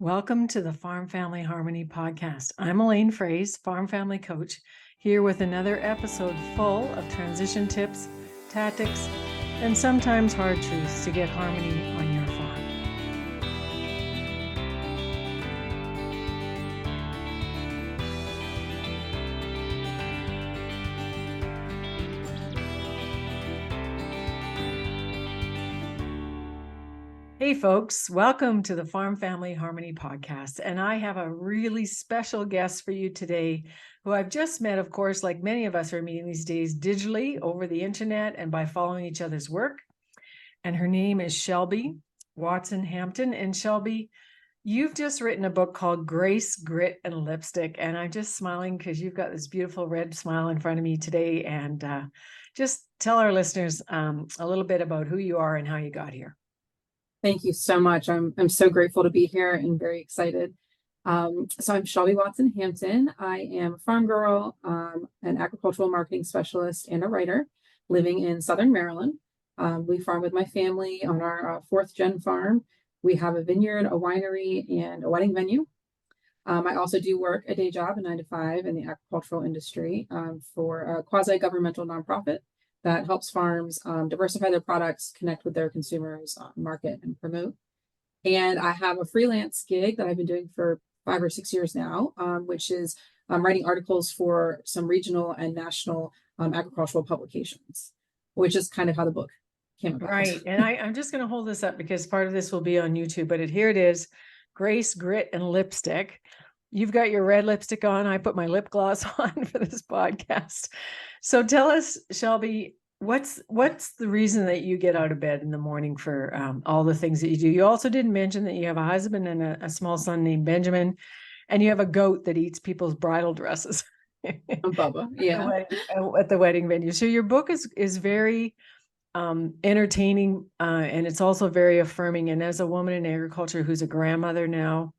Welcome to the Farm Family Harmony podcast. I'm Elaine Fraze, Farm Family Coach, here with another episode full of transition tips, tactics, and sometimes hard truths to get harmony on your farm. Hey folks, welcome to the Farm Family Harmony podcast. And I have a really special guest for you today who I've just met, of course, like many of us are meeting these days digitally over the internet and by following each other's work. And her name is Shelby Watson Hampton. And Shelby, you've just written a book called Grace, Grit, and Lipstick. And I'm just smiling because you've got this beautiful red smile in front of me today. And just tell our listeners a little bit about who you are and how you got here. Thank you so much. I'm so grateful to be here and very excited. So I'm Shelby Watson Hampton. I am a farm girl, an agricultural marketing specialist, and a writer living in Southern Maryland. We farm with my family on our fourth gen farm. We have a vineyard, a winery, and a wedding venue. I also do work a day job, a 9-to-5 in the agricultural industry for a quasi-governmental nonprofit that helps farms diversify their products, connect with their consumers, market, and promote. And I have a freelance gig that I've been doing for 5 or 6 years now, which is writing articles for some regional and national agricultural publications, which is kind of how the book came about. Right. And I'm just going to hold this up because part of this will be on YouTube, but here it is, Grace, Grit, and Lipstick. You've got your red lipstick on. I put my lip gloss on for this podcast. So tell us, Shelby, what's the reason that you get out of bed in the morning for all the things that you do? You also didn't mention that you have a husband and a small son named Benjamin, and you have a goat that eats people's bridal dresses. Bubba, yeah. At the wedding venue. So your book is very entertaining, and it's also very affirming. And as a woman in agriculture who's a grandmother now,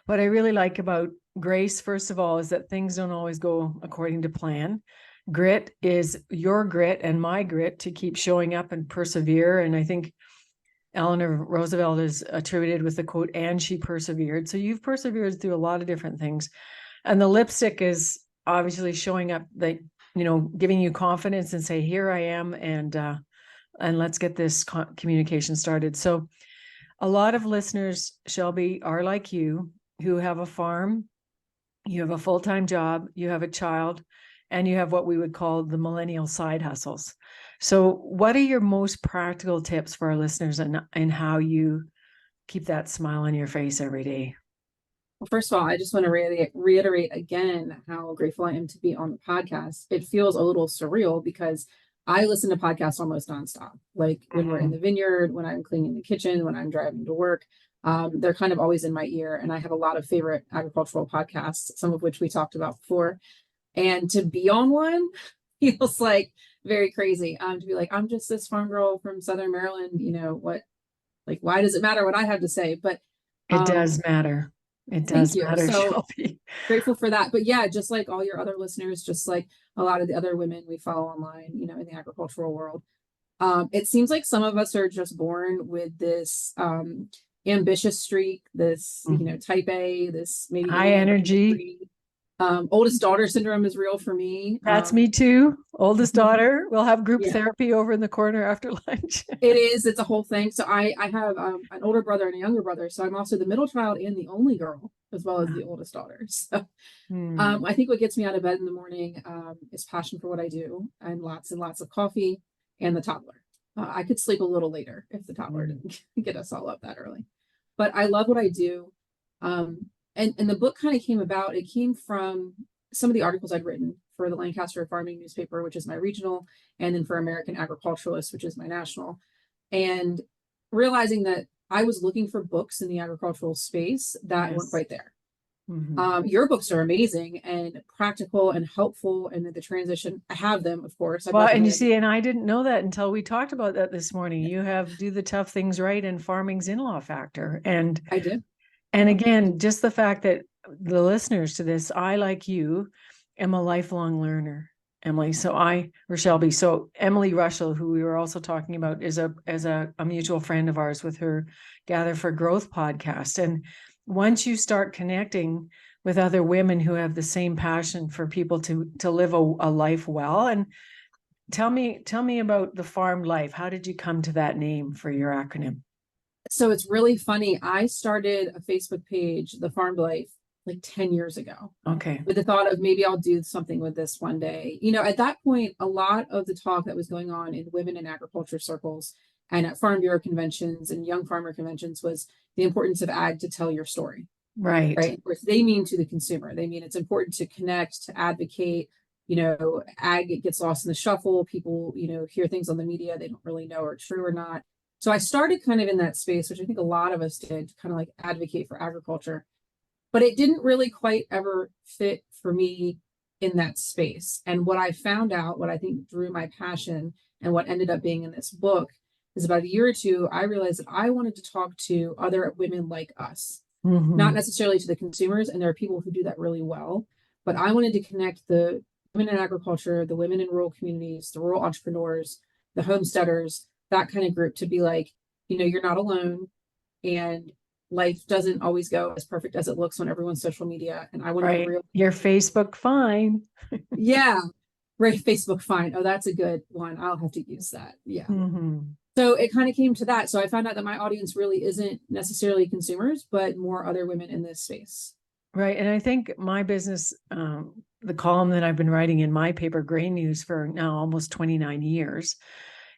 what I really like about Grace, first of all, is that things don't always go according to plan. Grit is your grit and my grit to keep showing up and persevere. And I think Eleanor Roosevelt is attributed with the quote, "and she persevered." So you've persevered through a lot of different things. And the lipstick is obviously showing up, like, giving you confidence and say, here I am, and let's get this communication started. So a lot of listeners, Shelby, are like you, who have a farm, you have a full-time job, you have a child, and you have what we would call the millennial side hustles. So what are your most practical tips for our listeners and how you keep that smile on your face every day? Well, first of all, I just want to reiterate again how grateful I am to be on the podcast. It feels a little surreal because I listen to podcasts almost nonstop. Like when we're in the vineyard, when I'm cleaning the kitchen, when I'm driving to work, they're kind of always in my ear. And I have a lot of favorite agricultural podcasts, some of which we talked about before. And to be on one feels like very crazy. To be like, I'm just this farm girl from Southern Maryland, why does it matter what I have to say? But it does matter. It does matter, so Shelby. Grateful for that. But yeah, just like all your other listeners, just like a lot of the other women we follow online, in the agricultural world, it seems like some of us are just born with this ambitious streak, this, type A, this maybe high energy. Oldest daughter syndrome is real for me. That's me too. Oldest daughter. We'll have group therapy over in the corner after lunch. It's a whole thing. So I have an older brother and a younger brother. So I'm also the middle child and the only girl, as well as the oldest daughter. So I think what gets me out of bed in the morning is passion for what I do and lots of coffee and the toddler. I could sleep a little later if the toddler didn't get us all up that early. But I love what I do. And the book kind of came about, it came from some of the articles I'd written for the Lancaster Farming newspaper, which is my regional, and then for American Agriculturalist, which is my national. And realizing that I was looking for books in the agricultural space that weren't quite there. Your books are amazing and practical and helpful, and the transition, I have them, of course. Well, and you see, and I didn't know that until we talked about that this morning. You have Do the Tough Things Right and Farming's In-Law Factor. And I did. And again, just the fact that the listeners to this, I, like you, am a lifelong learner. Emily. Or Shelby. So Emily Rushell, who we were also talking about, is a mutual friend of ours with her Gather for Growth podcast. And once you start connecting with other women who have the same passion for people to live a life well, and tell me about the farm life. How did you come to that name for your acronym? So it's really funny. I started a Facebook page, The Farmed Life, like 10 years ago. Okay. With the thought of maybe I'll do something with this one day. At that point, a lot of the talk that was going on in women in agriculture circles and at Farm Bureau conventions and young farmer conventions was the importance of ag to tell your story. Right. Right. Of course, they mean to the consumer. They mean it's important to connect, to advocate. Ag, it gets lost in the shuffle. People, hear things on the media they don't really know are true or not. So I started kind of in that space, which I think a lot of us did, to kind of like advocate for agriculture. But it didn't really quite ever fit for me in that space. And what I found out, what I think drew my passion and what ended up being in this book is about a year or two, I realized that I wanted to talk to other women like us, not necessarily to the consumers. And there are people who do that really well, but I wanted to connect the women in agriculture, the women in rural communities, the rural entrepreneurs, the homesteaders, that kind of group to be like, you're not alone. And life doesn't always go as perfect as it looks on everyone's social media. And I want to Right. Your Facebook fine. Yeah. Right. Facebook fine. Oh, that's a good one. I'll have to use that. Yeah. So it kind of came to that. So I found out that my audience really isn't necessarily consumers, but more other women in this space. Right. And I think my business, the column that I've been writing in my paper, Grain News, for now almost 29 years,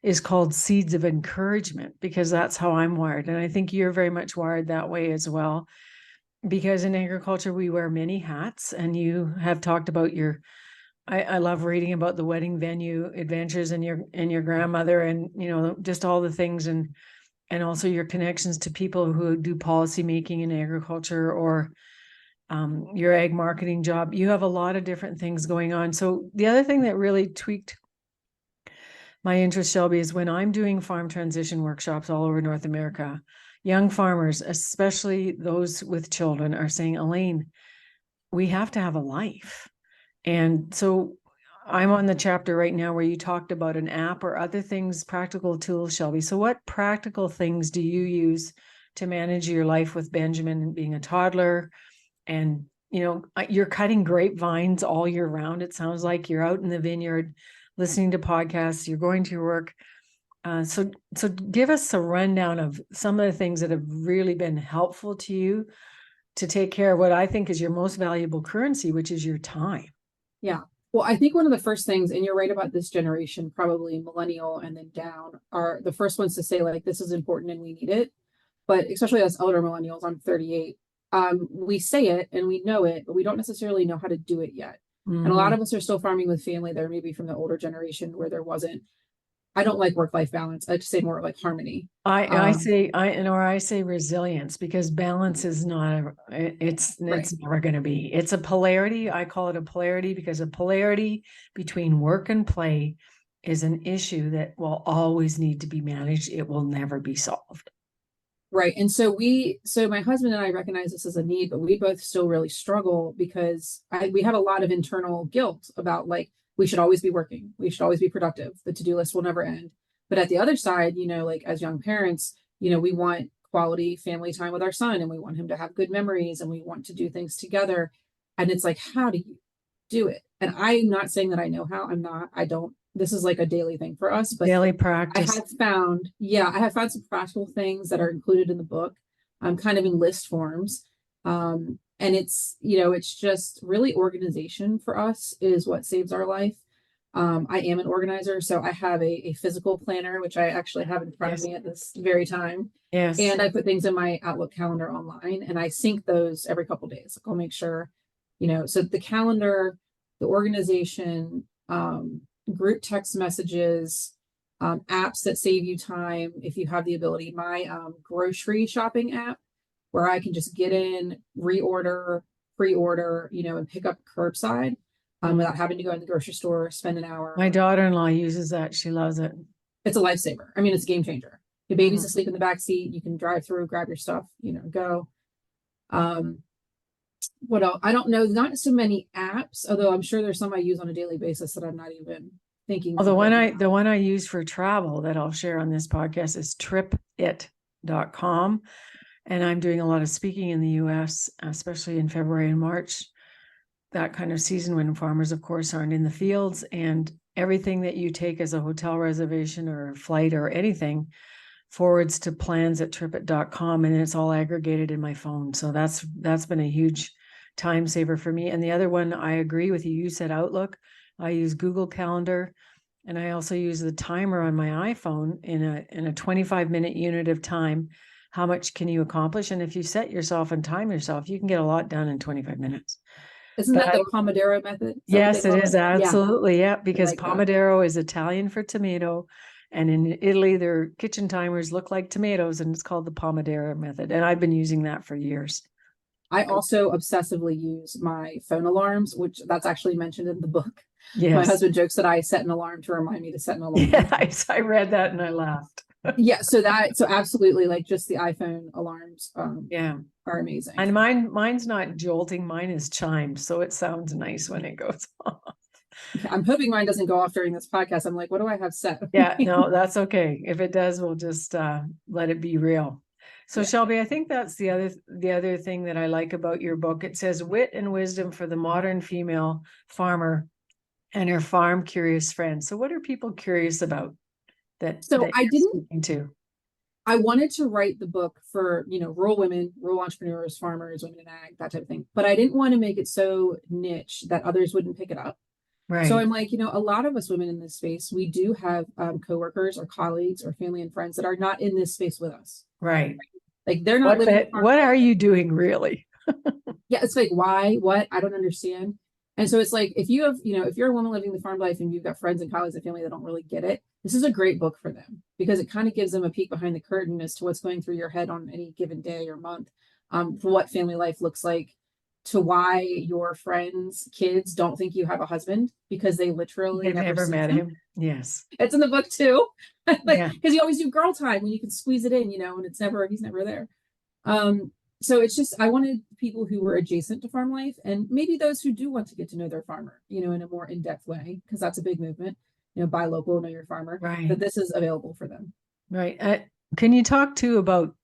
is called Seeds of Encouragement, because that's how I'm wired. And I think you're very much wired that way as well, because in agriculture, we wear many hats. And you have talked about I love reading about the wedding venue adventures and your grandmother, and, just all the things, and also your connections to people who do policy making in agriculture, or your ag marketing job. You have a lot of different things going on. So the other thing that really tweaked my interest, Shelby, is when I'm doing farm transition workshops all over North America, young farmers, especially those with children, are saying, Elaine, we have to have a life. And so I'm on the chapter right now where you talked about an app or other things, practical tools, Shelby. So what practical things do you use to manage your life with Benjamin being a toddler? And, you're cutting grapevines all year round. It sounds like you're out in the vineyard listening to podcasts, you're going to your work. So give us a rundown of some of the things that have really been helpful to you to take care of what I think is your most valuable currency, which is your time. Yeah. Well, I think one of the first things, and you're right about this generation, probably millennial and then down, are the first ones to say, like, this is important and we need it. But especially as elder millennials, I'm 38. We say it and we know it, but we don't necessarily know how to do it yet. And a lot of us are still farming with family that are maybe from the older generation where there wasn't, I don't like work-life balance. I just say more like harmony. I say resilience, because balance is not, it's never going to be. It's a polarity. I call it a polarity because a polarity between work and play is an issue that will always need to be managed. It will never be solved. Right. And so my husband and I recognize this as a need, but we both still really struggle because we have a lot of internal guilt about, like, we should always be working. We should always be productive. The to-do list will never end. But at the other side, like as young parents, we want quality family time with our son, and we want him to have good memories, and we want to do things together. And it's like, how do you do it? And I'm not saying that I know how. I don't. This is like a daily thing for us, but daily practice. I have found some practical things that are included in the book, kind of in list forms. And it's just really organization for us is what saves our life. I am an organizer, so I have a physical planner, which I actually have in front of me at this very time. Yes. And I put things in my Outlook calendar online, and I sync those every couple of days. I'll make sure, so the calendar, the organization, group text messages, apps that save you time if you have the ability. My grocery shopping app, where I can just get in, reorder, pre-order, and pick up curbside without having to go in the grocery store, spend an hour. My daughter-in-law uses that. She loves it. It's a lifesaver. I mean, it's a game changer. Your baby's asleep in the back seat. You can drive through, grab your stuff, go. What else? I don't know. Not so many apps, although I'm sure there's some I use on a daily basis that I'm not even thinking Well, of right now. the one I use for travel that I'll share on this podcast is tripit.com. And I'm doing a lot of speaking in the US, especially in February and March, that kind of season when farmers, of course, aren't in the fields, and everything that you take as a hotel reservation or a flight or anything forwards to plans at tripit.com, and it's all aggregated in my phone. So that's been a huge time saver for me. And the other one, I agree with you. You said Outlook. I use Google Calendar, and I also use the timer on my iPhone in a 25-minute unit of time. How much can you accomplish? And if you set yourself and time yourself, you can get a lot done in 25 minutes. Isn't But that the Pomodoro method? Is that what yes, they it call is it? absolutely. Yeah, because like that. Pomodoro is Italian for tomato. And in Italy, their kitchen timers look like tomatoes, and it's called the Pomodoro method. And I've been using that for years. I also obsessively use my phone alarms, which that's actually mentioned in the book. My Yes. husband jokes that I set an alarm to remind me to set an alarm. Yeah, I read that and I laughed. Yeah, so absolutely, like, just the iPhone alarms Yeah. are amazing. And mine's not jolting, mine is chimed, so it sounds nice when it goes off. I'm hoping mine doesn't go off during this podcast. I'm like, what do I have set? Yeah, no, that's okay. If it does, we'll just let it be real. So Yeah. Shelby, I think that's the other thing that I like about your book. It says wit and wisdom for the modern female farmer and her farm curious friends. So what are people curious about that So I you're didn't speaking to? I wanted to write the book for, rural women, rural entrepreneurs, farmers, women in ag, that type of thing. But I didn't want to make it so niche that others wouldn't pick it up. So Right. I'm like, a lot of us women in this space, we do have coworkers or colleagues or family and friends that are not in this space with us. Right. Like, they're not living. What are you doing really? Yeah, it's like, why? What? I don't understand. And so it's like, if you have, if you're a woman living the farm life and you've got friends and colleagues and family that don't really get it, this is a great book for them because it kind of gives them a peek behind the curtain as to what's going through your head on any given day or month, for what family life looks like, to why your friends' kids don't think you have a husband because they literally They've never met him. Yes. It's in the book too. Yeah. Because you always do girl time when you can squeeze it in, and he's never there. So it's just, I wanted people who were adjacent to farm life and maybe those who do want to get to know their farmer, in a more in-depth way, because that's a big movement, buy local, know your farmer, Right. that this is available for them. Right. Can you talk too about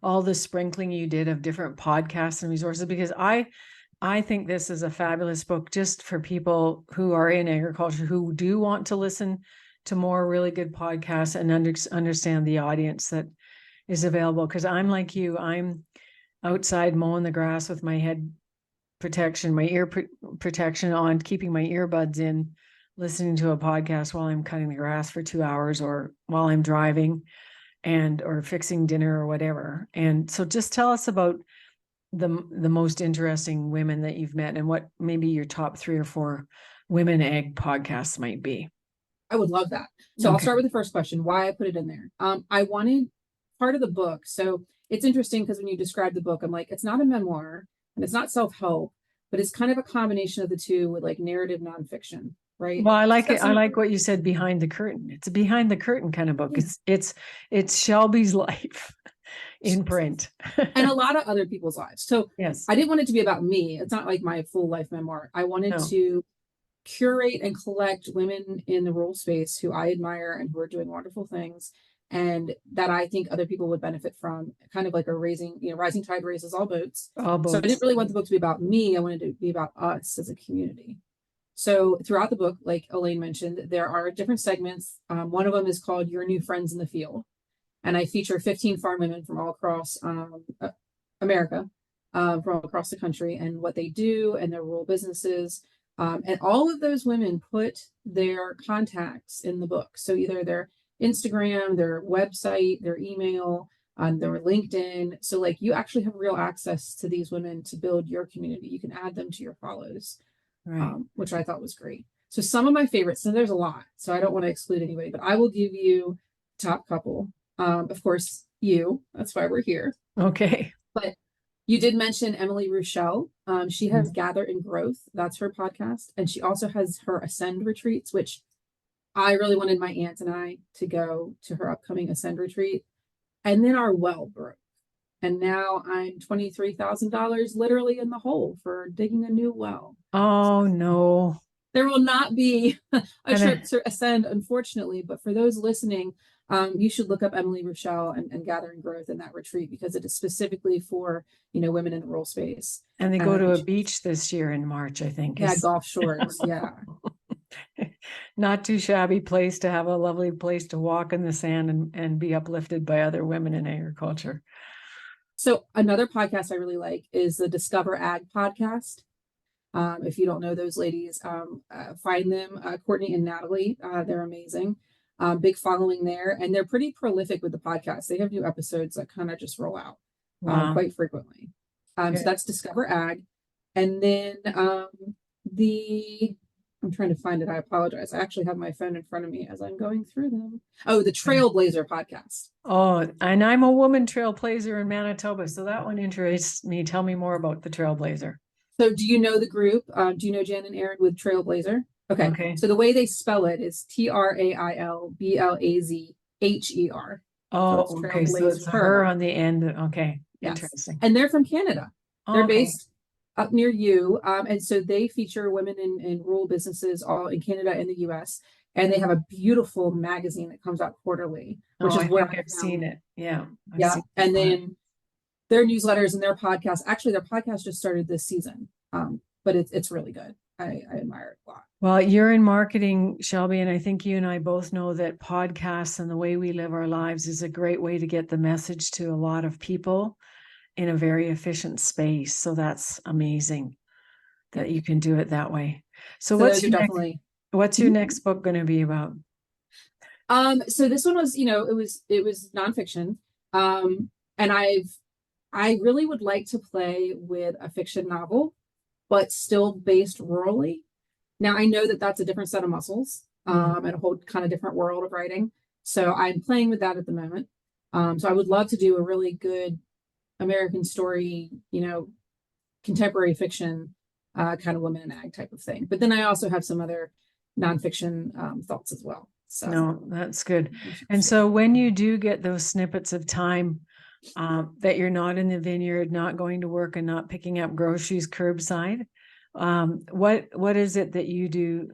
all the sprinkling you did of different podcasts and resources? Because I think this is a fabulous book just for people who are in agriculture, who do want to listen to more really good podcasts and understand the audience that is available. Because I'm like you, I'm outside mowing the grass with my head protection, my ear protection on, keeping my earbuds in, listening to a podcast while I'm cutting the grass for 2 hours or while I'm driving or fixing dinner or whatever. And so just tell us about the most interesting women that you've met and what maybe your top 3 or 4 women ag podcasts might be. I would love that. So I'll start with the first question, why I put it in there. I wanted part of the book. So it's interesting because when you describe the book, I'm like, it's not a memoir and it's not self-help, but it's kind of a combination of the two with like narrative nonfiction, right? Well, I like it. I like what you said, behind the curtain. It's a behind the curtain kind of book. Yeah. It's Shelby's life in print. And a lot of other people's lives. So yes, I didn't want it to be about me. It's not like my full life memoir. I wanted to curate and collect women in the rural space who I admire and who are doing wonderful things and that I think other people would benefit from, kind of like a rising tide raises all boats. So I didn't really want the book to be about me. I wanted it to be about us as a community. So throughout the book, like Elaine mentioned, there are different segments. One of them is called Your New Friends in the Field. And I feature 15 farm women from all across America, from all across the country, and what they do and their rural businesses. And all of those women put their contacts in the book. So either their Instagram, their website, their email, their LinkedIn. So like you actually have real access to these women to build your community. You can add them to your follows, right. Which I thought was great. So some of my favorites, and there's a lot, so I don't want to exclude anybody, but I will give you top couple. Of course, that's why we're here. Okay. But you did mention Emily Rochelle. She has Gather and Growth. That's her podcast. And she also has her Ascend retreats, which I really wanted my aunt and I to go to her upcoming Ascend retreat. And then our well broke. And now I'm $23,000 literally in the hole for digging a new well. So Oh no. there will not be a And trip to Ascend, unfortunately, but for those listening, you should look up Emily Rochelle and Gathering Growth in that retreat, because it is specifically for, women in the rural space. and they go to a beach this year in March, I think. Yeah, Gulf Shores. Yeah. Not too shabby place to have, a lovely place to walk in the sand and be uplifted by other women in agriculture. So another podcast I really like is the Discover Ag podcast. If you don't know those ladies, find them. Courtney and Natalie, they're amazing. Big following there, and they're pretty prolific with the podcast. They have new episodes that kind of just roll out quite frequently. So that's Discover Ag. And then I'm trying to find it. I apologize. I actually have my phone in front of me as I'm going through them. Oh, the Trailblazer podcast. Oh, and I'm a woman trailblazer in Manitoba, so that one interests me. Tell me more about the Trailblazer. So do you know the group? Do you know Jen and Aaron with Trailblazer? Okay. So the way they spell it is TRAILBLAZHER. Oh, so okay. So it's her on the end. Okay. Yes. Interesting. And they're from Canada. They're based up near you. And so they feature women in rural businesses all in Canada and the US. And they have a beautiful magazine that comes out quarterly, which is where I've seen it. Yeah. And then their newsletters and their podcast, actually their podcast just started this season. But it's really good. I admire it a lot. Well, you're in marketing, Shelby, and I think you and I both know that podcasts and the way we live our lives is a great way to get the message to a lot of people in a very efficient space. So that's amazing that you can do it that way. So what's your next book going to be about? So this one was, it was nonfiction. And I really would like to play with a fiction novel, but still based rurally. Now I know that that's a different set of muscles, and a whole kind of different world of writing. So I'm playing with that at the moment. So I would love to do a really good American story, contemporary fiction, kind of women in ag type of thing. But then I also have some other nonfiction thoughts as well. So no, that's good. And so when you do get those snippets of time that you're not in the vineyard, not going to work, and not picking up groceries curbside, what is it that you do,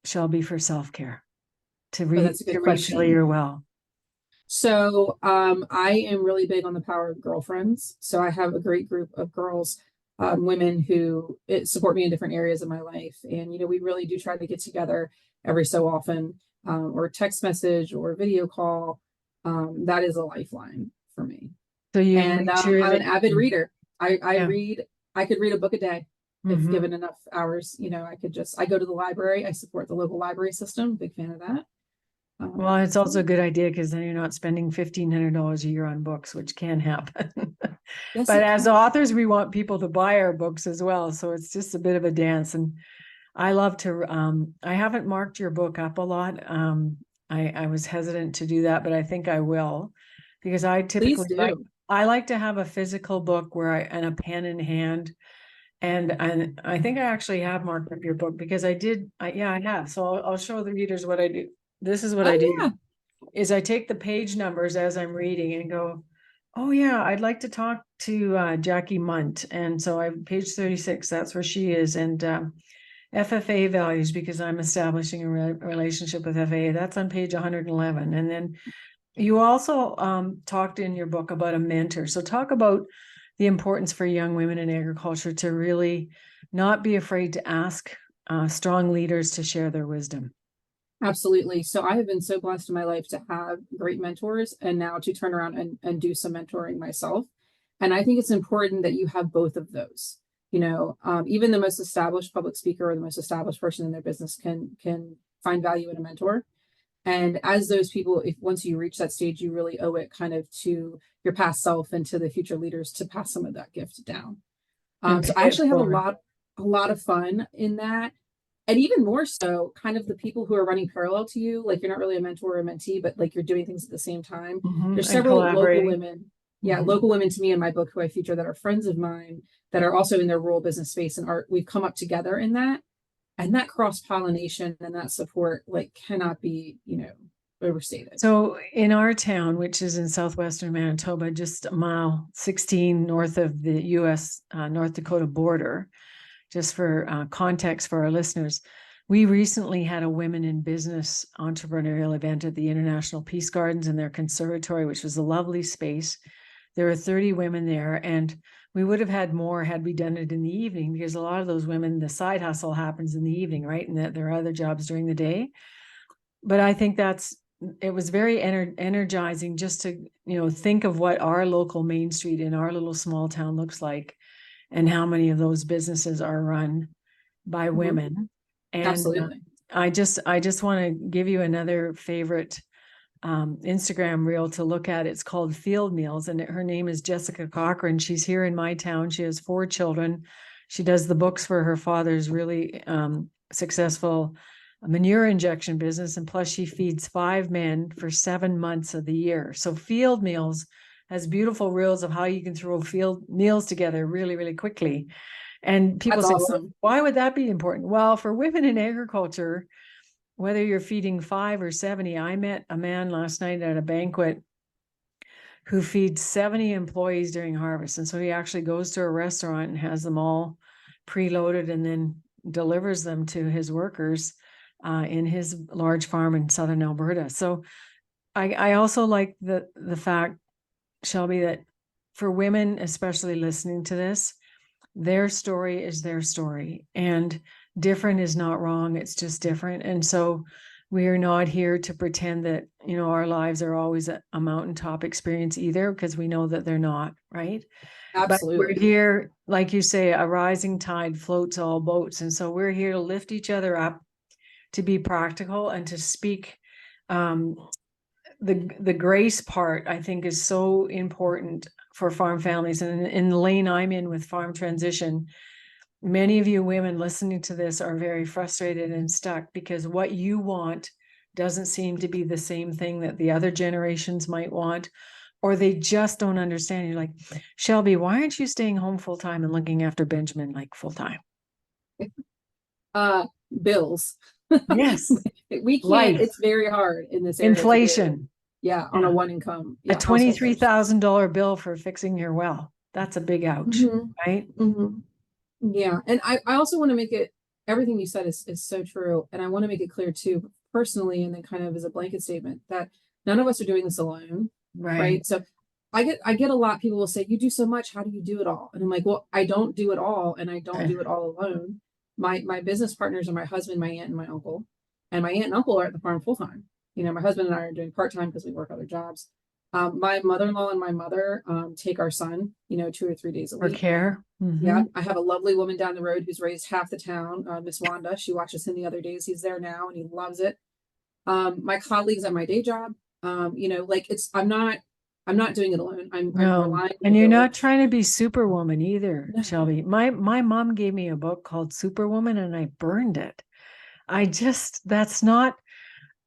Shelby, for self-care to reach your well? So I am really big on the power of girlfriends. So I have a great group of girls, women who support me in different areas of my life. And, we really do try to get together every so often, or text message or video call. That is a lifeline for me. So I'm an avid reader. I could read a book a day if given enough hours. I go to the library. I support the local library system. Big fan of that. Well, it's also a good idea because then you're not spending $1,500 a year on books, which can happen. Yes, but as authors, we want people to buy our books as well. So it's just a bit of a dance. And I love to, I haven't marked your book up a lot. I was hesitant to do that, but I think I will, because I typically like to have a physical book and a pen in hand. And I think I actually have marked up your book because I have. So I'll show the readers what I do. This is what I do, is I take the page numbers as I'm reading and go, oh yeah, I'd like to talk to Jackie Munt. And so I page 36, that's where she is. And FFA values, because I'm establishing a relationship with FFA. That's on page 111. And then you also talked in your book about a mentor. So talk about the importance for young women in agriculture to really not be afraid to ask strong leaders to share their wisdom. Absolutely. So I have been so blessed in my life to have great mentors, and now to turn around and do some mentoring myself. And I think it's important that you have both of those. Even the most established public speaker or the most established person in their business can find value in a mentor. And as those people, once you reach that stage, you really owe it kind of to your past self and to the future leaders to pass some of that gift down. So I actually have a lot of fun in that. And even more so, kind of the people who are running parallel to you, like you're not really a mentor or a mentee, but like you're doing things at the same time. There's several local women. Yeah, local women to me in my book who I feature that are friends of mine that are also in their rural business space and art. We've come up together in that. And that cross-pollination and that support cannot be, overstated. So in our town, which is in southwestern Manitoba, just a mile 16 north of the US North Dakota border, just for context for our listeners, we recently had a women in business entrepreneurial event at the International Peace Gardens in their conservatory, which was a lovely space. There were 30 women there, and we would have had more had we done it in the evening, because a lot of those women, the side hustle happens in the evening, right? And that there are other jobs during the day. But I think it was very energizing just to, think of what our local Main Street in our little small town looks like, and how many of those businesses are run by women. And Absolutely. I just want to give you another favorite Instagram reel to look at. It's called Field Meals, and her name is Jessica Cochran. She's here in my town. She has 4 children. She does the books for her father's really successful manure injection business, and plus she feeds 5 men for 7 months of the year. So Field Meals has beautiful reels of how you can throw field meals together really, really quickly. And people That's say, awesome. why would that be important? Well, for women in agriculture, whether you're feeding 5 or 70, I met a man last night at a banquet who feeds 70 employees during harvest. And so he actually goes to a restaurant and has them all preloaded and then delivers them to his workers in his large farm in southern Alberta. So I also like the fact, Shelby, that for women, especially listening to this, their story is their story, and different is not wrong. It's just different. And so we are not here to pretend that, our lives are always a mountaintop experience either, because we know that they're not, right? But we're Absolutely. here, like you say, a rising tide floats all boats. And so we're here to lift each other up, to be practical, and to speak. The grace part, I think, is so important for farm families. And in the lane I'm in with farm transition, many of you women listening to this are very frustrated and stuck because what you want doesn't seem to be the same thing that the other generations might want, or they just don't understand. You're like, Shelby, why aren't you staying home full time and looking after Benjamin like full time? Bills. Yes. We can't, Life. it's very hard in this area to live, Inflation. on a one income, A household. $23,000 bill for fixing your well. That's a big ouch, right? Yeah. And I also want to make it, everything you said is so true. And I want to make it clear too, personally, and then kind of as a blanket statement, that none of us are doing this alone. Right. So I get a lot, people will say, you do so much, how do you do it all? And I'm like, well, I don't do it all, and I don't do it all alone. My business partners are my husband, my aunt, and my uncle. And my aunt and uncle are at the farm full time. My husband and I are doing part time because we work other jobs. My mother-in-law and my mother take our son, 2 or 3 days a For week. care. Yeah, I have a lovely woman down the road who's raised half the town, Miss Wanda. She watches him the other days. He's there now and he loves it. My colleagues at my day job, like I'm not doing it alone. I'm relying on and the you're not village. trying to be Superwoman either, No. Shelby. My mom gave me a book called Superwoman and I burned it. That's not,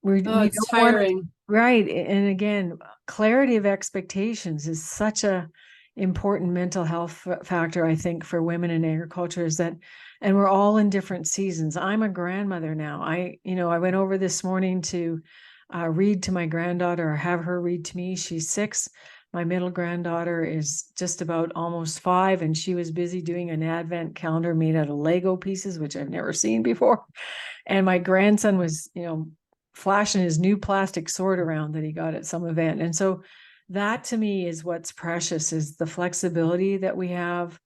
we It's don't want to, tiring. right. And again, clarity of expectations is such a important mental health factor, I think, for women in agriculture, is that, and we're all in different seasons. I'm a grandmother now. I went over this morning to read to my granddaughter, or have her read to me. She's 6. My middle granddaughter is just about almost 5, and she was busy doing an advent calendar made out of Lego pieces, which I've never seen before. And my grandson was, flashing his new plastic sword around that he got at some event. And so that to me is what's precious, is the flexibility that we have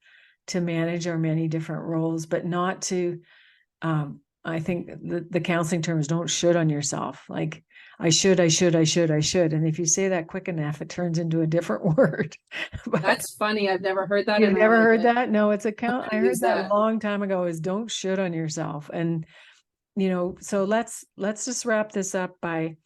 to manage our many different roles, but not to, I think the counseling term is don't should on yourself. Like I should. And if you say that quick enough, it turns into a different word. But That's funny. I've never heard that. you've And I never like heard it. that? No, it's a count. I heard that a that. long time ago, is don't should on yourself. And, so let's just wrap this up by,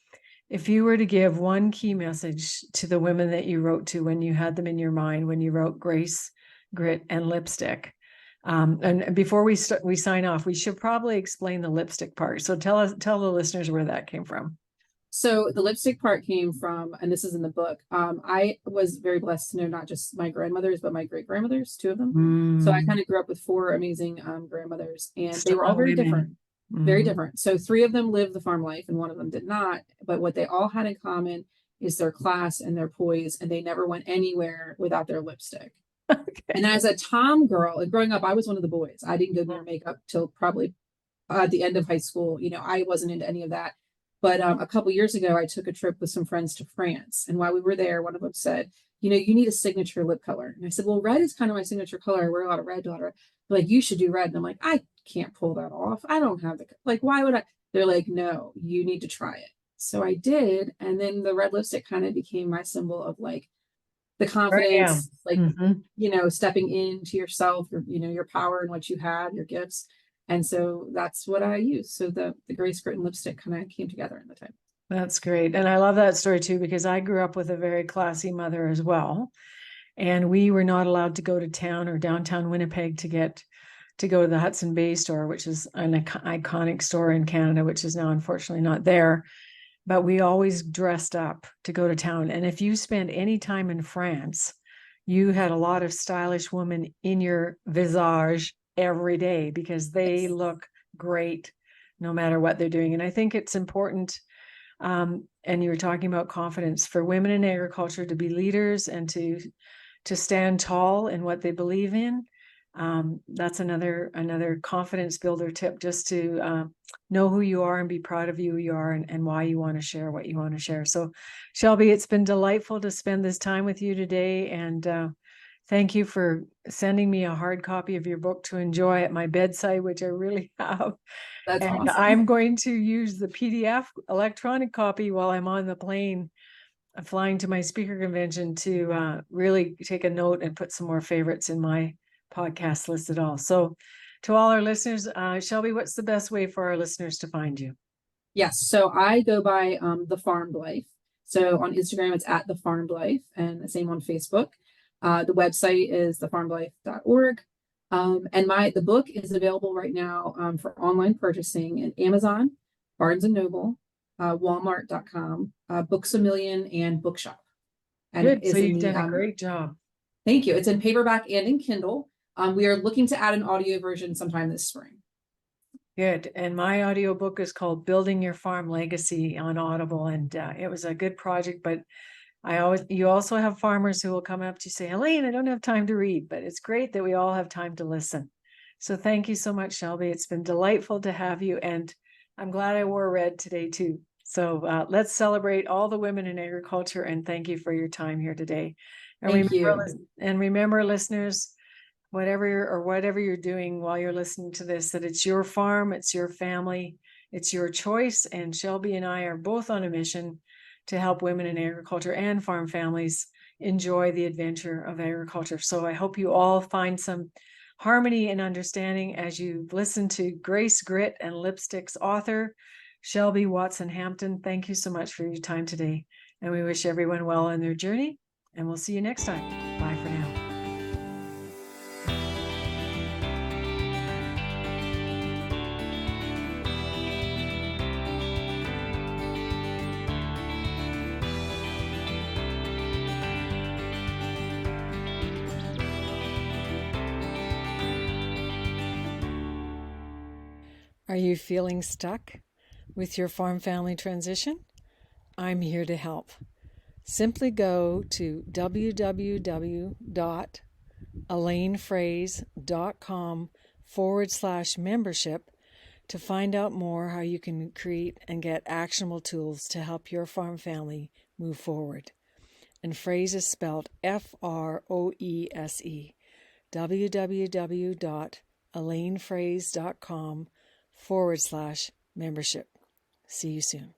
if you were to give one key message to the women that you wrote to when you had them in your mind, when you wrote Grace, Grit, and Lipstick. And before we sign off, we should probably explain the lipstick part. So tell the listeners where that came from. So the lipstick part came from, and this is in the book. I was very blessed to know not just my grandmothers, but my great grandmothers, 2 of them. So I kind of grew up with 4 amazing grandmothers, and they were all very different. Very Mhm. different. So three of them lived the farm life and one of them did not. But what they all had in common is their class and their poise, and they never went anywhere without their lipstick. And Okay. as a Tom girl, and growing up, I was one of the boys. I didn't go near Mm. makeup till probably at the end of high school. You know, I wasn't into any of that. But a couple years ago, I took a trip with some friends to France. And while we were there, one of them said, you know, you need a signature lip color. And I said, well, red is kind of my signature color. I wear a lot of red, daughter. Like, you should do red. And I'm like, I can't pull that off. I don't have the, like, why would I? They're like, no, you need to try it. So I did. And then the red lipstick kind of became my symbol of like the Right, yeah. confidence, like, Mhm. you know, stepping into yourself, your, you know, your power and what you have, your gifts. And so that's what I use. So the Grace Grit and lipstick kind of came together in the time. That's great. And I love that story too, because I grew up with a very classy mother as well. And we were not allowed to go to town or downtown Winnipeg to go to the Hudson Bay store, which is an iconic store in Canada, which is now unfortunately not there. But we always dressed up to go to town. And if you spent any time in France, you had a lot of stylish women in your visage every day because they Yes. look great no matter what they're doing. And I think it's important. And you were talking about confidence for women in agriculture to be leaders and to stand tall in what they believe in. That's another confidence builder tip, just to know who you are and be proud of who you are, and why you want to share what you want to share. So, Shelby, it's been delightful to spend this time with you today, and thank you for sending me a hard copy of your book to enjoy at my bedside, which I really have. That's And awesome. I'm going to use the PDF electronic copy while I'm on the plane flying to my speaker convention to really take a note and put some more favorites in my podcast list at all. So, to all our listeners, Shelby, what's the best way for our listeners to find you? Yes. So I go by the Farmed Life. So on Instagram, it's at the Farmed Life, and the same on Facebook. The website is thefarmedlife.org. And the book is available right now for online purchasing in Amazon, Barnes and Noble, Walmart.com, Books a Million, and Bookshop. And it Good. So is in you've the done a great job. thank you. It's in paperback and in Kindle. We are looking to add an audio version sometime this spring. Good. And my audiobook is called Building Your Farm Legacy on Audible. And it was a good project, but you also have farmers who will come up to you say, Elaine, I don't have time to read, but it's great that we all have time to listen. So thank you so much, Shelby. It's been delightful to have you. And I'm glad I wore red today too. So let's celebrate all the women in agriculture, and thank you for your time here today. And Thank remember, you. remember, listeners, whatever you're doing while you're listening to this, that it's your farm, it's your family, it's your choice. And Shelby and I are both on a mission to help women in agriculture and farm families enjoy the adventure of agriculture. So I hope you all find some harmony and understanding as you listen to Grace Grit and Lipstick's author, Shelby Watson Hampton. Thank you so much for your time today. And we wish everyone well in their journey. And we'll see you next time. Bye for now. Are you feeling stuck with your farm family transition? I'm here to help. Simply go to www.elainefraze.com/membership to find out more how you can create and get actionable tools to help your farm family move forward. And Fraze is spelled F-R-O-E-S-E. www.elainefraze.com/membership. See you soon.